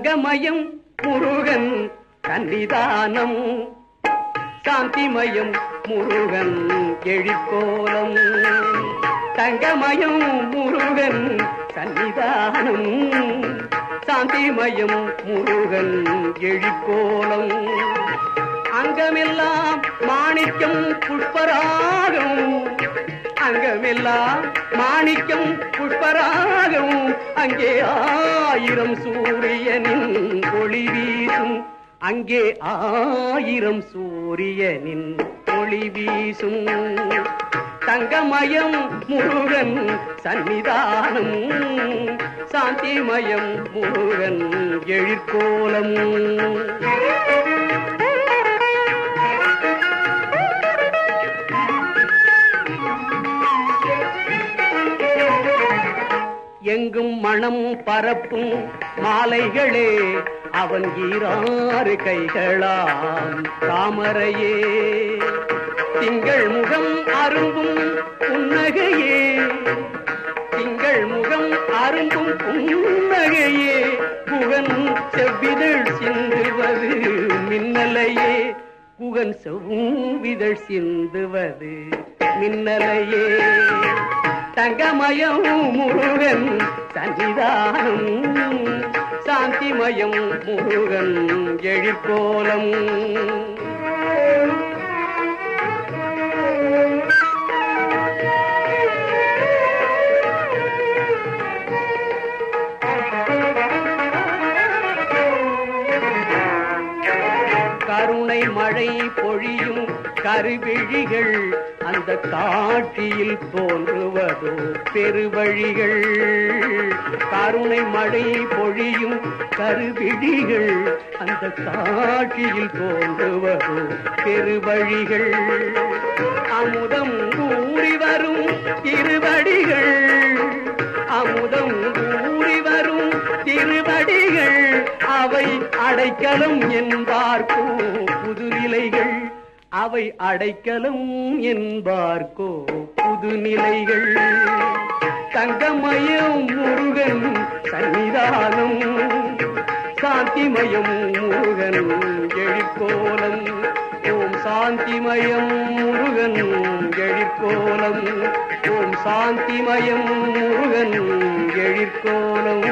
தங்கமயம் முருகன் சன்னிதானம் சாந்திமயம் முருகன் எழிற்கோலம் தங்கமயம் முருகன் சன்னிதானம் சாந்திமயம் முருகன் எழிற்கோலம் அங்கமெல்லாம் மாணிக்கம் புஷ்பராகம் அங்கமெல்லாம் மாணிக்கம் புஷ்பராகம் அங்கே ஆயிரம் சூரியனின் ஒளி வீசும் அங்கே ஆயிரம் சூரியனின் ஒளி வீசும் தங்கமயம் முருகன் சன்னிதானம் சாந்திமயம் முருகன் எழிற்கோலம் எங்கும் மனம் பரப்பும் மாலைகளே அவன் ஈராறு கைகளாம் தாமரையே திங்கள் முகம் அரும்பும் புன்னகையே திங்கள் முகம் அரும்பும் புன்னகையே புகன் செவ்விதழ் சிந்துவது மின்னலையே புகன் செவ்விதழ் சிந்துவது மின்னலையே தங்கமயம் முருகன் சன்னிதானம் சாந்திமயம் முருகன் எழிற்கோலம் கருணை மழை பொழியும் கருவிழிகள் அந்த காட்சியில் தோன்றுவதோ பெருவழிகள் கருணை மழை பொழியும் கருவிழிகள் அந்த காட்சியில் தோன்றுவதோ பெருவழிகள் அமுதம் கூறி வரும் திருவடிகள் அமுதம் கூறி வரும் திருவடிகள் அவை அடைக்கலம் என்பார்க்கோ புதுநிலைகள் அவை அடைக்கலம் என்பார்க்கோ புதுநிலைகள் தங்கமயம் முருகன் சன்னிதானம் சாந்திமயம் முருகன் எழிற்கோலம் ஓம் சாந்திமயம் முருகன் எழிற்கோலம் ஓம் சாந்திமயம் முருகன் எழிற்கோலம்